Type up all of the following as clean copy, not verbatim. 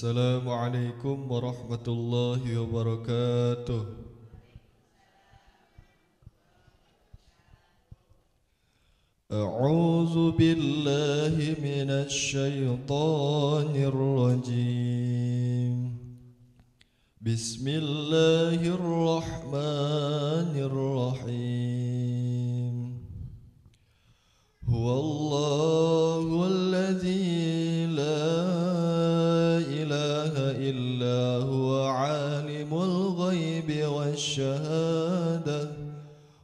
Assalamualaikum warahmatullahi wabarakatuh. A'udzu billahi minasy syaithanir rajim. Bismillahirrahmanirrahim. Huwallahu alladzi la ilaha illa huwa alimul ghaibi wasyahadah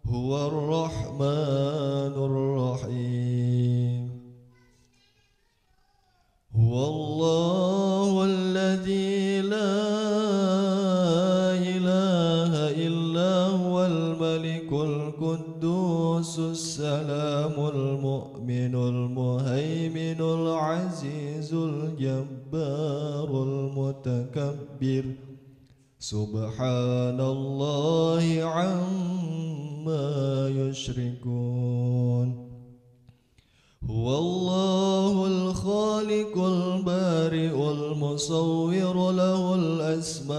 huwar rahmanur rahim. Huwallahu alladzi la ilaha illa huwal malikul quddusus salamul mu'minul muhaiminul azizul jabbarul mutakabbir. Subhanallahi amma yushrikun. Huwallahul khaliqul bari'ul musawwiru lahul asma'ul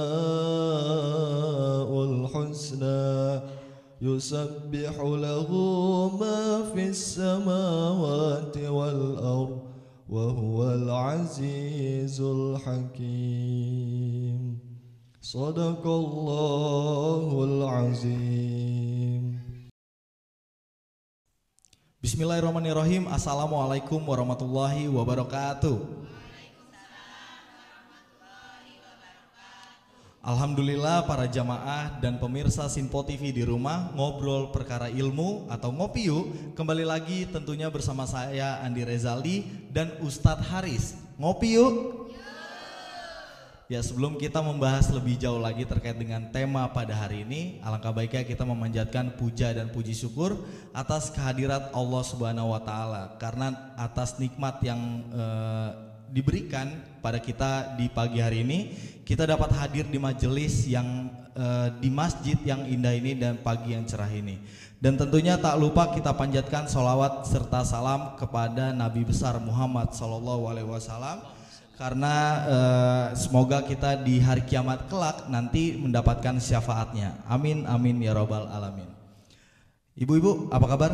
husna. Yusabbihu lahu ma fis samawati wal ardh wa huwal azizul hakim. Sadaqallahul azim. Bismillahirrahmanirrahim. Assalamualaikum warahmatullahi wabarakatuh. Alhamdulillah para jamaah dan pemirsa Sinpo TV di rumah, ngobrol perkara ilmu atau ngopi yuk. Kembali lagi tentunya bersama saya Andi Rezaldi dan Ustadz Haris. Ngopi yuk. Ya, sebelum kita membahas lebih jauh lagi terkait dengan tema pada hari ini, alangkah baiknya kita memanjatkan puja dan puji syukur atas kehadirat Allah Subhanahu wa taala, karena atas nikmat yang diberikan pada kita di pagi hari ini, kita dapat hadir di majelis yang di masjid yang indah ini dan pagi yang cerah ini. Dan tentunya tak lupa kita panjatkan sholawat serta salam kepada Nabi besar Muhammad SAW, karena semoga kita di hari kiamat kelak nanti mendapatkan syafaatnya. Amin amin ya robbal alamin. Ibu-ibu apa kabar?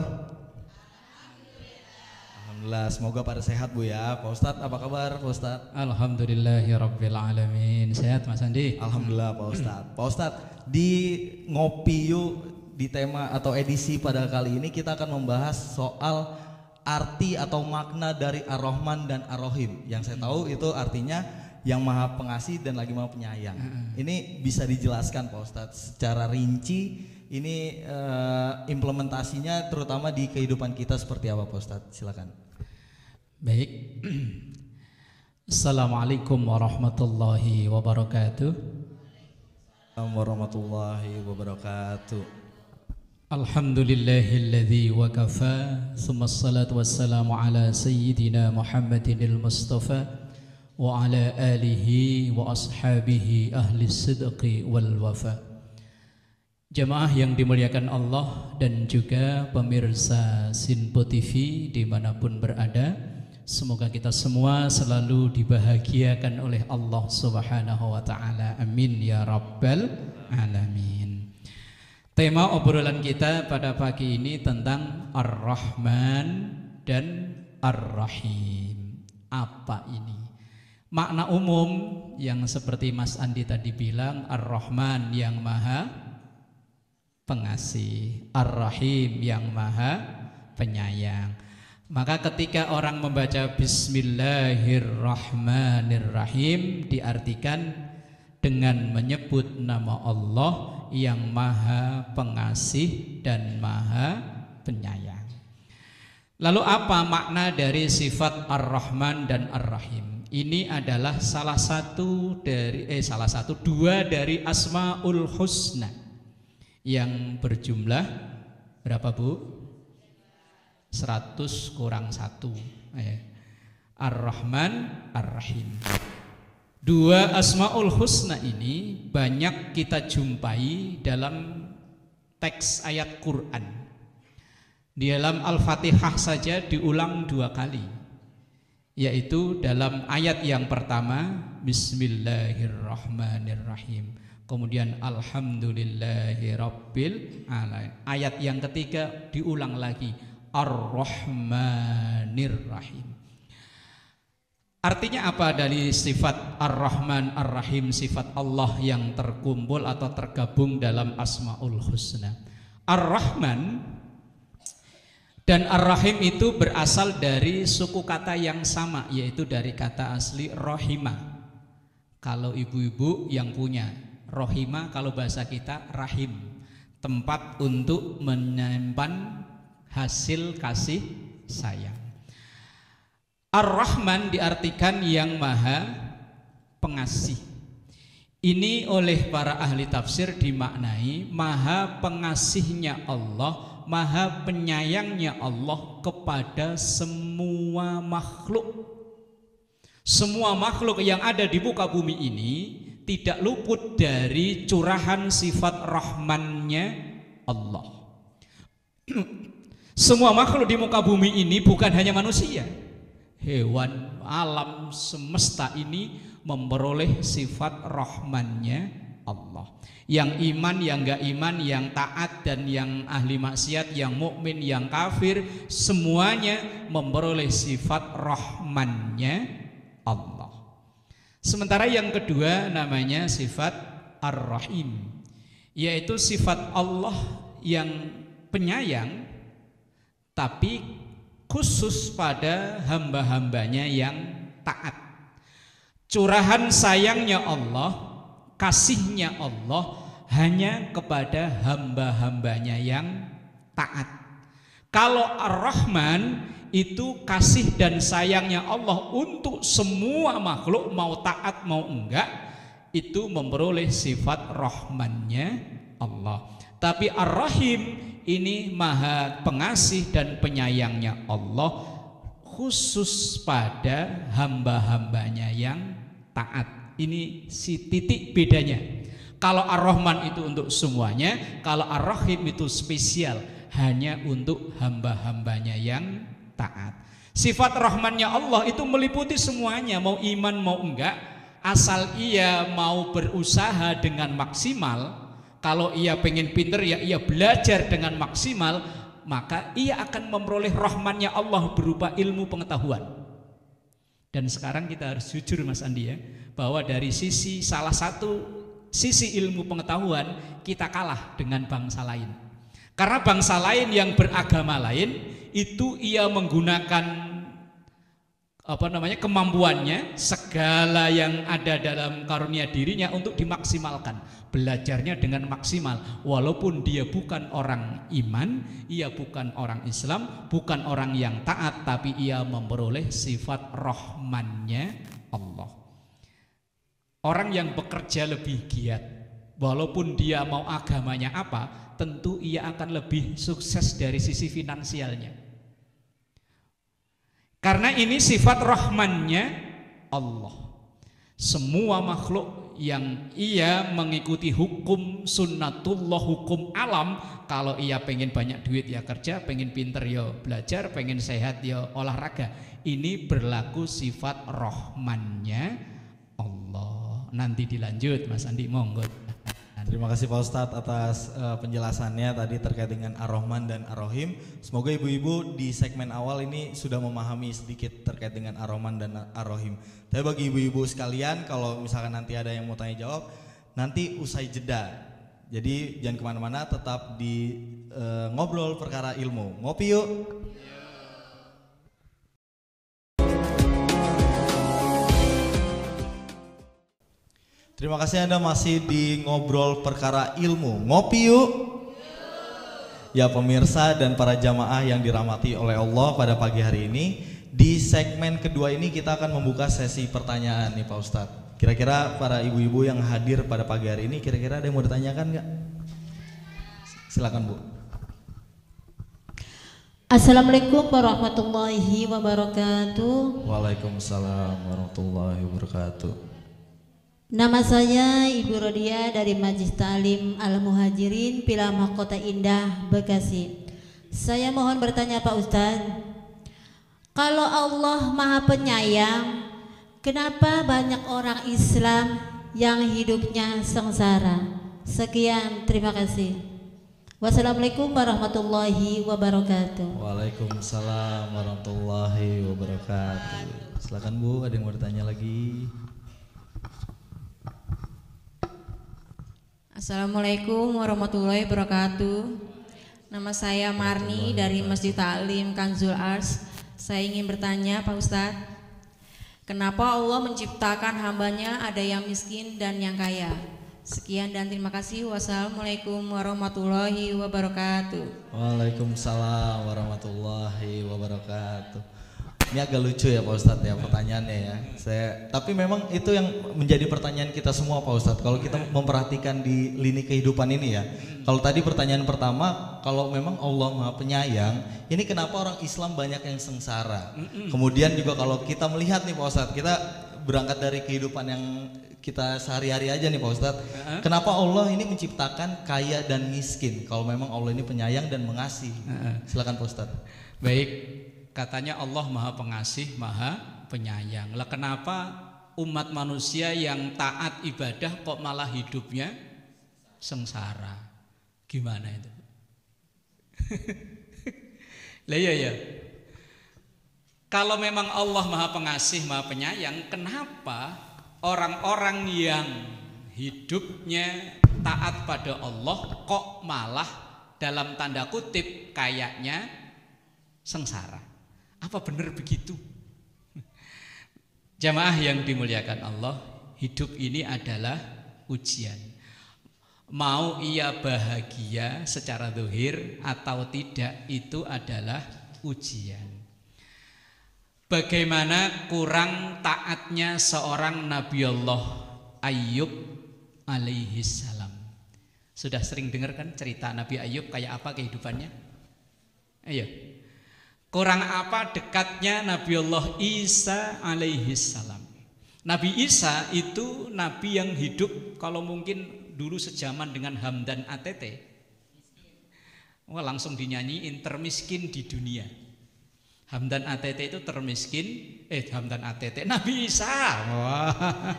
Alhamdulillah, semoga pada sehat Bu ya. Pak Ustadz apa kabar Pak Ustadz? Alhamdulillahirabbil alamin. Sehat Mas Andi? Alhamdulillah Pak Ustadz. Pak Ustadz, di Ngopi Yuk di tema atau edisi pada kali ini kita akan membahas soal arti atau makna dari Ar-Rahman dan Ar-Rahim. Yang saya tahu itu artinya yang maha pengasih dan lagi maha penyayang. Ini bisa dijelaskan Pak Ustadz secara rinci, ini implementasinya terutama di kehidupan kita seperti apa Pak Ustadz? Silakan. Baik. Assalamualaikum warahmatullahi wabarakatuh. Assalamualaikum warahmatullahi wabarakatuh. Alhamdulillahilladzi wa kafa, thumma assalatu wassalamu ala sayyidina Muhammadinil Mustafa wa ala alihi wa ashabihi ahli sidqi wal wafa. Jamaah yang dimuliakan Allah dan juga pemirsa Sinpo TV dimanapun berada, semoga kita semua selalu dibahagiakan oleh Allah Subhanahu wa ta'ala. Amin ya rabbal alamin. Tema obrolan kita pada pagi ini tentang Ar-Rahman dan Ar-Rahim. Apa ini? Makna umum yang seperti Mas Andi tadi bilang, Ar-Rahman yang maha pengasih, Ar-Rahim yang maha penyayang. Maka ketika orang membaca Bismillahirrahmanirrahim diartikan dengan menyebut nama Allah yang maha pengasih dan maha penyayang. Lalu apa makna dari sifat Ar-Rahman dan Ar-Rahim? Ini adalah dua dari Asmaul Husna yang berjumlah berapa Bu? 100 kurang 1. Ar-Rahman, Ar-Rahim. Dua Asmaul Husna ini banyak kita jumpai dalam teks ayat Quran. Di dalam Al-Fatihah saja diulang 2 kali. yaitu dalam ayat yang pertama Bismillahirrahmanirrahim, kemudian Alhamdulillahirabbil alamin. Ayat yang ketiga diulang lagi Ar-Rahmanirrahim. Artinya apa dari sifat Ar-Rahman Ar-Rahim, sifat Allah yang terkumpul atau tergabung dalam Asmaul Husna? Ar-Rahman dan Ar-Rahim itu berasal dari suku kata yang sama, yaitu dari kata asli rohima. Kalau ibu-ibu yang punya rohima, kalau bahasa kita rahim, tempat untuk menyimpan hasil kasih sayang. Ar-Rahman diartikan yang maha pengasih. Ini oleh para ahli tafsir dimaknai maha pengasihnya Allah, maha penyayangnya Allah kepada semua makhluk. Semua makhluk yang ada di muka bumi ini tidak luput dari curahan sifat rahmannya Allah. Semua makhluk di muka bumi ini bukan hanya manusia, hewan, alam semesta ini memperoleh sifat rahmannya Allah. Yang iman, yang enggak iman, yang taat dan yang ahli maksiat, yang mukmin, yang kafir, semuanya memperoleh sifat rahmannya Allah. Sementara yang kedua namanya sifat Ar-Rahim, yaitu sifat Allah yang penyayang tapi khusus pada hamba-hambanya yang taat. Curahan sayangnya Allah, kasihnya Allah hanya kepada hamba-hambanya yang taat. Kalau Ar-Rahman itu kasih dan sayangnya Allah untuk semua makhluk, mau taat mau enggak, itu memperoleh sifat rahmannya Allah. Tapi Ar-Rahim ini maha pengasih dan penyayangnya Allah khusus pada hamba-hambanya yang taat. Ini si titik bedanya. Kalau Ar-Rahman itu untuk semuanya, kalau Ar-Rahim itu spesial hanya untuk hamba-hambanya yang taat. Sifat rahmannya Allah itu meliputi semuanya, mau iman mau enggak, asal ia mau berusaha dengan maksimal. Kalau ia pengen pinter ya ia belajar dengan maksimal, maka ia akan memperoleh rahmannya Allah berupa ilmu pengetahuan. Dan sekarang kita harus jujur Mas Andi ya, bahwa dari sisi salah satu sisi ilmu pengetahuan kita kalah dengan bangsa lain. Karena bangsa lain yang beragama lain itu ia menggunakan kemampuannya, segala yang ada dalam karunia dirinya untuk dimaksimalkan, belajarnya dengan maksimal, walaupun dia bukan orang iman, ia bukan orang Islam, bukan orang yang taat, tapi ia memperoleh sifat rahmannya Allah. Orang yang bekerja lebih giat, walaupun dia mau agamanya apa, tentu ia akan lebih sukses dari sisi finansialnya. Karena ini sifat rahmannya Allah. Semua makhluk yang ia mengikuti hukum sunnatullah, hukum alam, kalau ia pengen banyak duit ya kerja, pengen pinter ya belajar, pengen sehat ya olahraga. Ini berlaku sifat rahmannya Allah. Nanti dilanjut Mas Andi, monggo. Terima kasih Pak Ustadz atas penjelasannya tadi terkait dengan Ar-Rahman dan Ar-Rahim. Semoga ibu-ibu di segmen awal ini sudah memahami sedikit terkait dengan Ar-Rahman dan Ar-Rahim. Tapi bagi ibu-ibu sekalian, kalau misalkan nanti ada yang mau tanya jawab, nanti usai jeda. Jadi jangan kemana-mana, tetap di ngobrol perkara ilmu. Ngopi yuk. Terima kasih Anda masih di ngobrol perkara ilmu. Ngopi yuk. Ya pemirsa dan para jamaah yang dirahmati oleh Allah, pada pagi hari ini di segmen kedua ini kita akan membuka sesi pertanyaan nih Pak Ustadz. Kira-kira para ibu-ibu yang hadir pada pagi hari ini, kira-kira ada yang mau ditanyakan nggak? Silakan Bu. Assalamualaikum warahmatullahi wabarakatuh. Waalaikumsalam warahmatullahi wabarakatuh. Nama saya Ibu Rodia dari Majlis Ta'lim Al-Muhajirin Pilamah Kota Indah, Bekasi. Saya mohon bertanya Pak Ustadz, Kalau Allah Maha Penyayang, kenapa banyak orang Islam yang hidupnya sengsara? Sekian, terima kasih. Wassalamualaikum warahmatullahi wabarakatuh. Waalaikumsalam warahmatullahi wabarakatuh. Silakan Bu, ada yang mau bertanya lagi? Assalamualaikum warahmatullahi wabarakatuh. Nama saya Marni dari Masjid Ta'lim Kanzul Ars. Saya ingin bertanya Pak Ustadz, kenapa Allah menciptakan hambanya ada yang miskin dan yang kaya? Sekian dan terima kasih. Wassalamualaikum warahmatullahi wabarakatuh. Waalaikumsalam warahmatullahi wabarakatuh. Ini agak lucu ya Pak Ustadz ya pertanyaannya ya. Tapi memang itu yang menjadi pertanyaan kita semua Pak Ustadz. Kalau kita memperhatikan di lini kehidupan ini ya. Kalau tadi pertanyaan pertama, kalau memang Allah Maha Penyayang, ini kenapa orang Islam banyak yang sengsara? Kemudian juga kalau kita melihat nih Pak Ustadz, kita berangkat dari kehidupan yang kita sehari-hari aja nih Pak Ustadz. Kenapa Allah ini menciptakan kaya dan miskin? Kalau memang Allah ini penyayang dan mengasihi. Silakan Pak Ustadz. Baik, katanya Allah Maha Pengasih, Maha Penyayang. Lah kenapa umat manusia yang taat ibadah kok malah hidupnya sengsara? Gimana itu? Lah ya. Kalau memang Allah Maha Pengasih, Maha Penyayang, kenapa orang-orang yang hidupnya taat pada Allah kok malah dalam tanda kutip kayaknya sengsara? Apa benar begitu? Jamaah yang dimuliakan Allah, hidup ini adalah ujian. Mau ia bahagia secara zahir atau tidak, itu adalah ujian. Bagaimana kurang taatnya seorang Nabi Allah Ayub alaihi salam. Sudah sering dengar kan cerita Nabi Ayub kayak apa kehidupannya? Ayo. Kurang apa dekatnya Nabi Allah Isa alaihi salam. Nabi Isa itu nabi yang hidup kalau mungkin dulu sejaman dengan Hamdan ATT. Wah, langsung dinyanyiin termiskin di dunia. Hamdan ATT itu termiskin, Hamdan ATT Nabi Isa. Wah.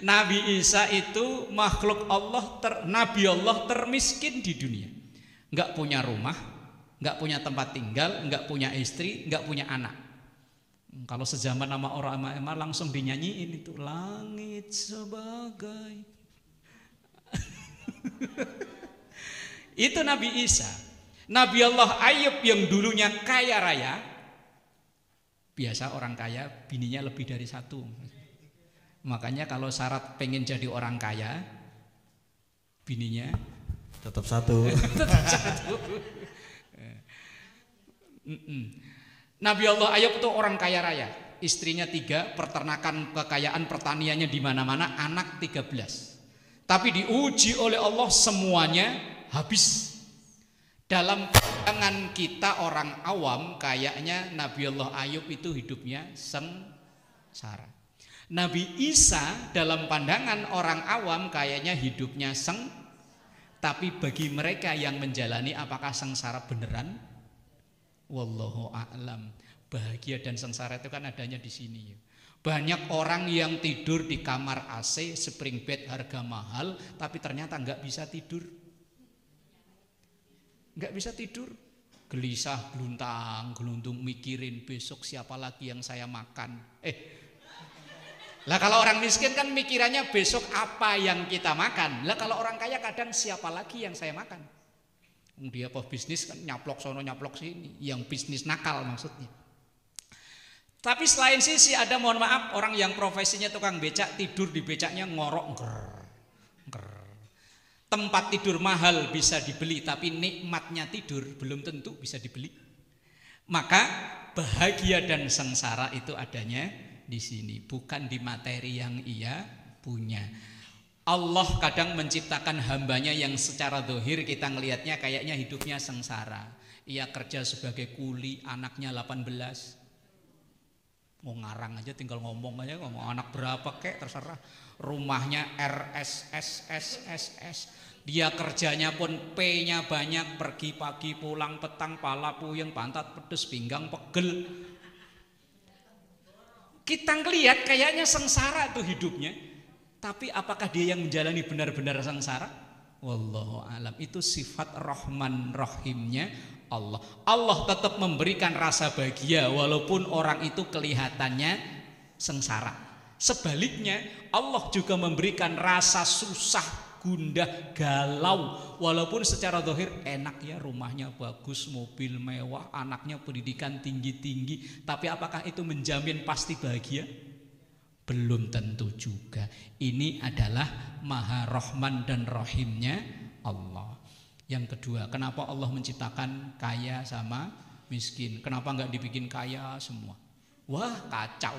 Nabi Isa itu makhluk Allah, Nabi Allah termiskin di dunia. Enggak punya rumah, enggak punya tempat tinggal, enggak punya istri, enggak punya anak. Kalau sejaman nama orang langsung dinyanyiin itu langit sebagai itu Nabi Isa. Nabi Allah Ayub yang dulunya kaya raya. Biasa orang kaya bininya lebih dari satu. Makanya kalau syarat pengen jadi orang kaya, bininya tetap satu. Tetap satu. Nabi Allah Ayub itu orang kaya raya. Istrinya 3, peternakan kekayaan pertaniannya di mana-mana, anak 13. Tapi diuji oleh Allah semuanya habis. Dalam pandangan kita orang awam, kayaknya Nabi Allah Ayub itu hidupnya sengsara. Nabi Isa dalam pandangan orang awam kayaknya hidupnya tapi bagi mereka yang menjalani apakah sengsara beneran? Wallahu a'lam. Bahagia dan sengsara itu kan adanya di sini. Banyak orang yang tidur di kamar AC, spring bed harga mahal, tapi ternyata nggak bisa tidur. Nggak bisa tidur. Gelisah, geluntang, gelundung mikirin besok siapa lagi yang saya makan. Lah kalau orang miskin kan mikirannya besok apa yang kita makan. Lah kalau orang kaya kadang siapa lagi yang saya makan. Dia bisnis kan nyaplok sono nyaplok sini, yang bisnis nakal maksudnya. Tapi selain sisi ada, mohon maaf, orang yang profesinya tukang becak, tidur di becaknya ngorok nger. Tempat tidur mahal bisa dibeli, tapi nikmatnya tidur belum tentu bisa dibeli. Maka bahagia dan sengsara itu adanya di sini, bukan di materi yang ia punya. Allah kadang menciptakan hambanya yang secara zahir kita ngelihatnya kayaknya hidupnya sengsara. Ia kerja sebagai kuli, anaknya 18. Mau ngarang aja, tinggal ngomong aja, ngomong anak berapa kek terserah. Rumahnya RSSSSS. Dia kerjanya pun P-nya banyak, pergi pagi pulang petang, pala puyeng, pantat pedes, pinggang pegel. Kita ngelihat kayaknya sengsara tuh hidupnya, tapi apakah dia yang menjalani benar-benar sengsara? Wallahu alam. Itu sifat Rahman Rahimnya Allah. Allah tetap memberikan rasa bahagia walaupun orang itu kelihatannya sengsara. Sebaliknya Allah juga memberikan rasa susah, gundah, galau walaupun secara zahir enak ya, rumahnya bagus, mobil mewah, anaknya pendidikan tinggi-tinggi, tapi apakah itu menjamin pasti bahagia? Belum tentu juga. Ini adalah Maha Rahman dan Rahimnya Allah. Yang kedua, kenapa Allah menciptakan kaya sama miskin? Kenapa nggak dibikin kaya semua? Wah, kacau.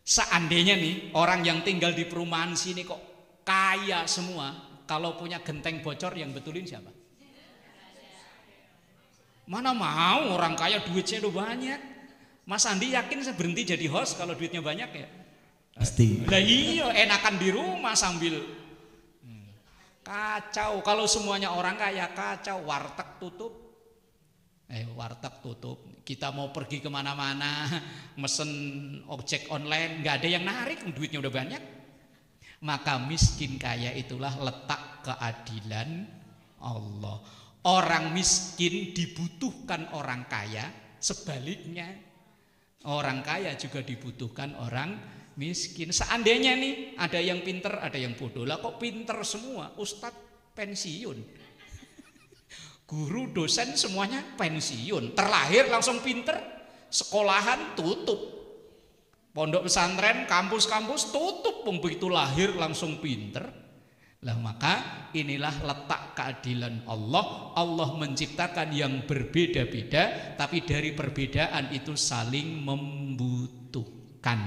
Seandainya nih orang yang tinggal di perumahan sini kok kaya semua, kalau punya genteng bocor yang betulin siapa? Mana mau orang kaya duitnya udah banyak. Mas Andi yakin saya berhenti jadi host kalau duitnya banyak ya? Pasti. Lah iya, enakan di rumah sambil kacau. Kalau semuanya orang kaya kacau, warteg tutup. Warteg tutup. Kita mau pergi kemana-mana, mesen ojek online, nggak ada yang narik, duitnya udah banyak. Maka miskin kaya itulah letak keadilan Allah. Orang miskin dibutuhkan orang kaya, sebaliknya orang kaya juga dibutuhkan orang miskin. Seandainya nih ada yang pinter, ada yang bodoh. Lah kok pinter semua? Ustadz pensiun, guru dosen semuanya pensiun, terlahir langsung pinter, sekolahan tutup, pondok pesantren, kampus-kampus tutup, begitu lahir langsung pinter. Lah maka inilah letak keadilan Allah. Allah menciptakan yang berbeda-beda, tapi dari perbedaan itu saling membutuhkan.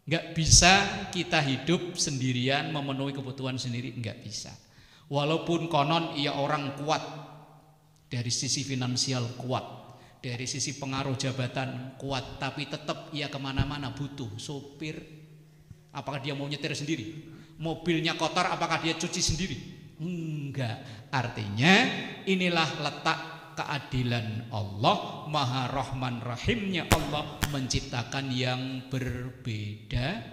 Nggak bisa kita hidup sendirian memenuhi kebutuhan sendiri, nggak bisa. Walaupun konon ia orang kuat, dari sisi finansial kuat, dari sisi pengaruh jabatan kuat, tapi tetap ia kemana-mana butuh sopir. Apakah dia mau nyetir sendiri? Mobilnya kotor, apakah dia cuci sendiri? Enggak. Artinya inilah letak keadilan Allah. Maha Rahman Rahimnya Allah menciptakan yang berbeda-beda.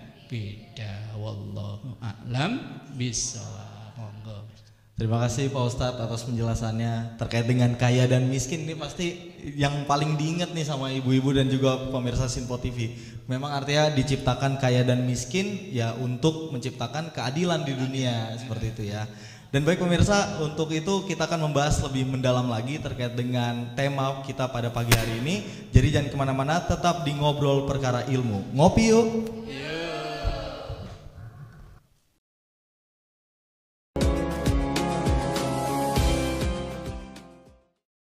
Wallahu a'lam bishawab. Monggo. Terima kasih Pak Ustadz atas penjelasannya terkait dengan kaya dan miskin. Ini pasti yang paling diingat nih sama ibu-ibu dan juga pemirsa Sinpo TV. Memang artinya diciptakan kaya dan miskin ya untuk menciptakan keadilan di dunia, seperti itu ya. Dan baik pemirsa, untuk itu kita akan membahas lebih mendalam lagi terkait dengan tema kita pada pagi hari ini. Jadi jangan kemana-mana, tetap di Ngobrol Perkara Ilmu. Ngopi yuk.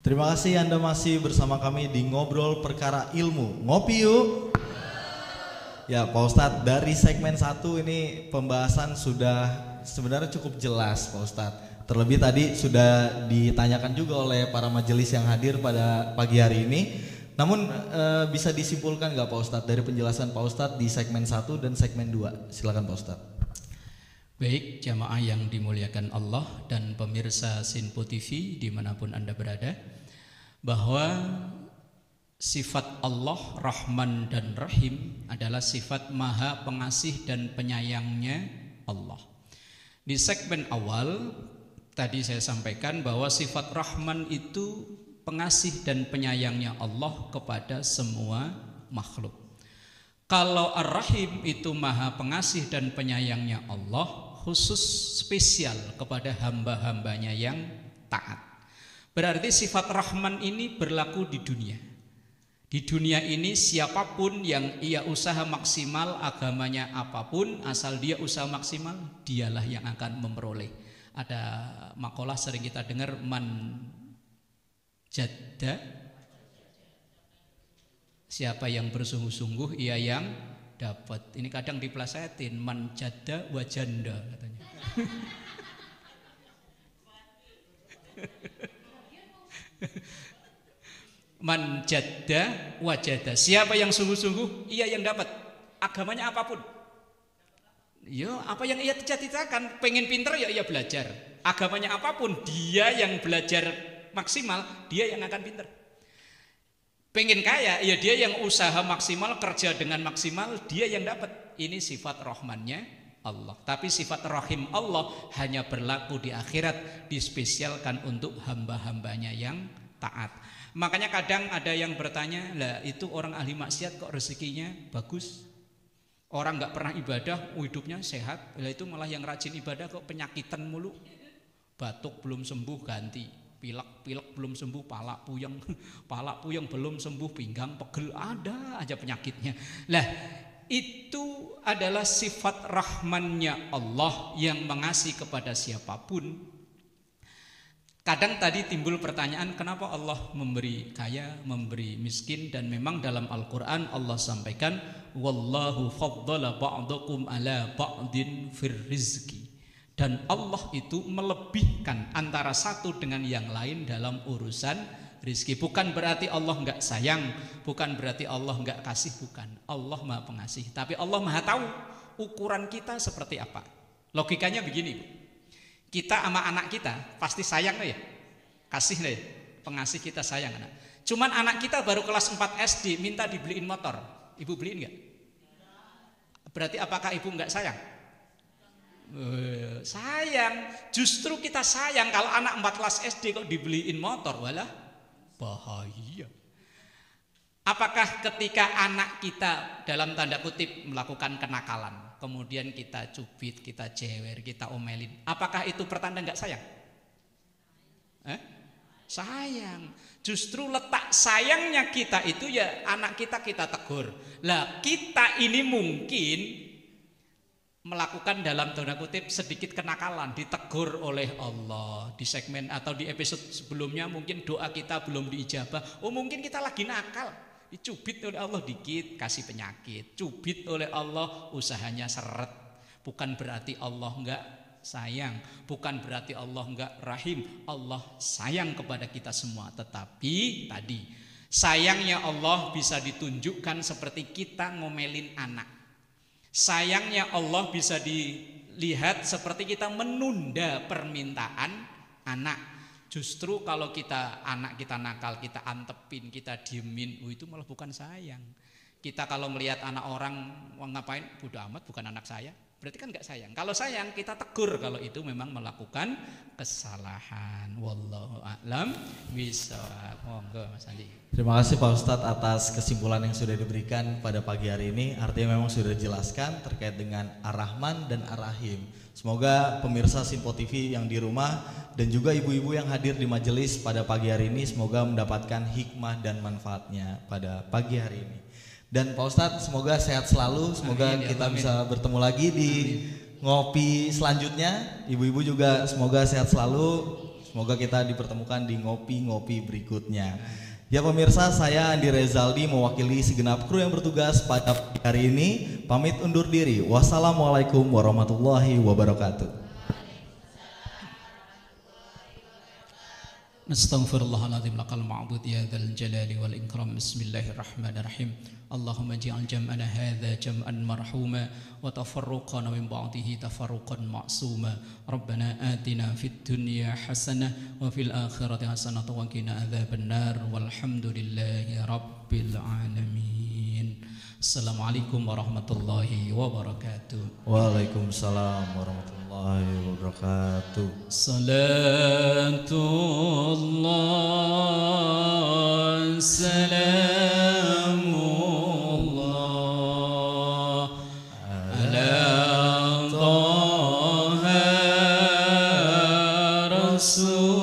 Terima kasih Anda masih bersama kami di Ngobrol Perkara Ilmu. Ngopi yuk. Ya Pak Ustadz, dari segmen 1 ini pembahasan sudah sebenarnya cukup jelas Pak Ustadz. Terlebih tadi sudah ditanyakan juga oleh para majelis yang hadir pada pagi hari ini. Namun bisa disimpulkan nggak Pak Ustadz dari penjelasan Pak Ustadz di segmen 1 dan segmen 2? Silakan Pak Ustadz. Baik, jamaah yang dimuliakan Allah dan pemirsa Sinpo TV dimanapun Anda berada, bahwa sifat Allah Rahman dan Rahim adalah sifat maha pengasih dan penyayangnya Allah. Di segmen awal tadi saya sampaikan bahwa sifat Rahman itu pengasih dan penyayangnya Allah kepada semua makhluk. Kalau Ar-Rahim itu maha pengasih dan penyayangnya Allah, khusus spesial kepada hamba-hambanya yang taat. Berarti sifat Rahman ini berlaku di dunia. Di dunia ini siapapun yang ia usaha maksimal, agamanya apapun, asal dia usaha maksimal, dialah yang akan memperoleh. Ada makalah sering kita dengar, man jadda, siapa yang bersungguh-sungguh ia yang dapat. Ini kadang dipelesetin, man jadda wa janda katanya. Man jadda wajada, siapa yang sungguh-sungguh ia yang dapat, agamanya apapun. Ya, apa yang ia cita-citakan, pengen pinter ya ia belajar. Agamanya apapun, dia yang belajar maksimal, dia yang akan pinter. Pengen kaya, ya dia yang usaha maksimal, kerja dengan maksimal, dia yang dapat. Ini sifat rahmannya Allah. Tapi sifat rahim Allah hanya berlaku di akhirat, dispesialkan untuk hamba-hambanya yang taat. Makanya kadang ada yang bertanya, lah itu orang ahli maksiat kok rezekinya bagus? Orang nggak pernah ibadah, hidupnya sehat. Lah itu malah yang rajin ibadah kok penyakitan mulu. Batuk belum sembuh ganti, pilek belum sembuh, pala puyeng belum sembuh, pinggang pegel, ada aja penyakitnya. Lah itu adalah sifat rahmannya Allah yang mengasihi kepada siapapun. Kadang tadi timbul pertanyaan, kenapa Allah memberi kaya, memberi miskin, dan memang dalam Al-Quran Allah sampaikan, wallahu faddala ba'dakum ala ba'din fir rizki. Dan Allah itu melebihkan antara satu dengan yang lain dalam urusan rizki. Bukan berarti Allah enggak sayang, bukan berarti Allah enggak kasih, bukan. Allah maha pengasih, tapi Allah maha tahu ukuran kita seperti apa. Logikanya begini, Bu. Kita sama anak kita pasti sayang ya, kasih ya, pengasih kita sayang anak. Cuman anak kita baru kelas 4 SD minta dibeliin motor, ibu beliin enggak? Berarti apakah ibu enggak sayang? Sayang, justru kita sayang kalau anak 4 kelas SD kok dibeliin motor, walah bahaya. Apakah ketika anak kita dalam tanda kutip melakukan kenakalan, kemudian kita cubit, kita jewer, kita omelin, apakah itu pertanda enggak sayang? Sayang. Justru letak sayangnya kita itu ya anak kita tegur. Lah kita ini mungkin melakukan dalam tanda kutip sedikit kenakalan, ditegur oleh Allah di segmen atau di episode sebelumnya, mungkin doa kita belum diijabah. Oh mungkin kita lagi nakal, dicubit oleh Allah dikit kasih penyakit, cubit oleh Allah usahanya seret. Bukan berarti Allah enggak sayang, bukan berarti Allah enggak rahim. Allah sayang kepada kita semua, tetapi tadi sayangnya Allah bisa ditunjukkan seperti kita ngomelin anak. Sayangnya Allah bisa dilihat seperti kita menunda permintaan anak. Justru kalau anak kita nakal, kita antepin, kita diemin, itu malah bukan sayang. Kita kalau melihat anak orang ngapain, bodo amat, bukan anak saya, berarti kan enggak sayang. Kalau sayang kita tegur kalau itu memang melakukan kesalahan. Wallahu a'lam bishawab. Monggo Mas Andi. Terima kasih Pak Ustadz atas kesimpulan yang sudah diberikan pada pagi hari ini. Artinya memang sudah dijelaskan terkait dengan Ar-Rahman dan Ar-Rahim. Semoga pemirsa Simpo TV yang di rumah dan juga ibu-ibu yang hadir di majelis pada pagi hari ini semoga mendapatkan hikmah dan manfaatnya pada pagi hari ini. Dan Pak Ustadz semoga sehat selalu, semoga amin, kita amin. Bisa bertemu lagi di ngopi selanjutnya. Ibu-ibu juga semoga sehat selalu, semoga kita dipertemukan di ngopi-ngopi berikutnya. Ya pemirsa, saya Andi Rezaldi mewakili segenap kru yang bertugas pada hari ini pamit undur diri. Wassalamualaikum warahmatullahi wabarakatuh. Astaghfirullahaladzim lakal ma'bud ya dzal jalali wal ikram. Bismillahirrahmanirrahim. Allahumma ij'al jam'ana hadza jam'an marhuma wa tafarruqana min ba'dihi tafarruqan ma'suma. Rabbana atina fid dunya hasanah wa fil akhirati hasanah wa qina adzabannar. Walhamdulillahi rabbil alamin. Assalamualaikum warahmatullahi wabarakatuh. Waalaikumsalam warahmatullahi wabarakatuh. Salatullah salamullah ala taha rasulillah.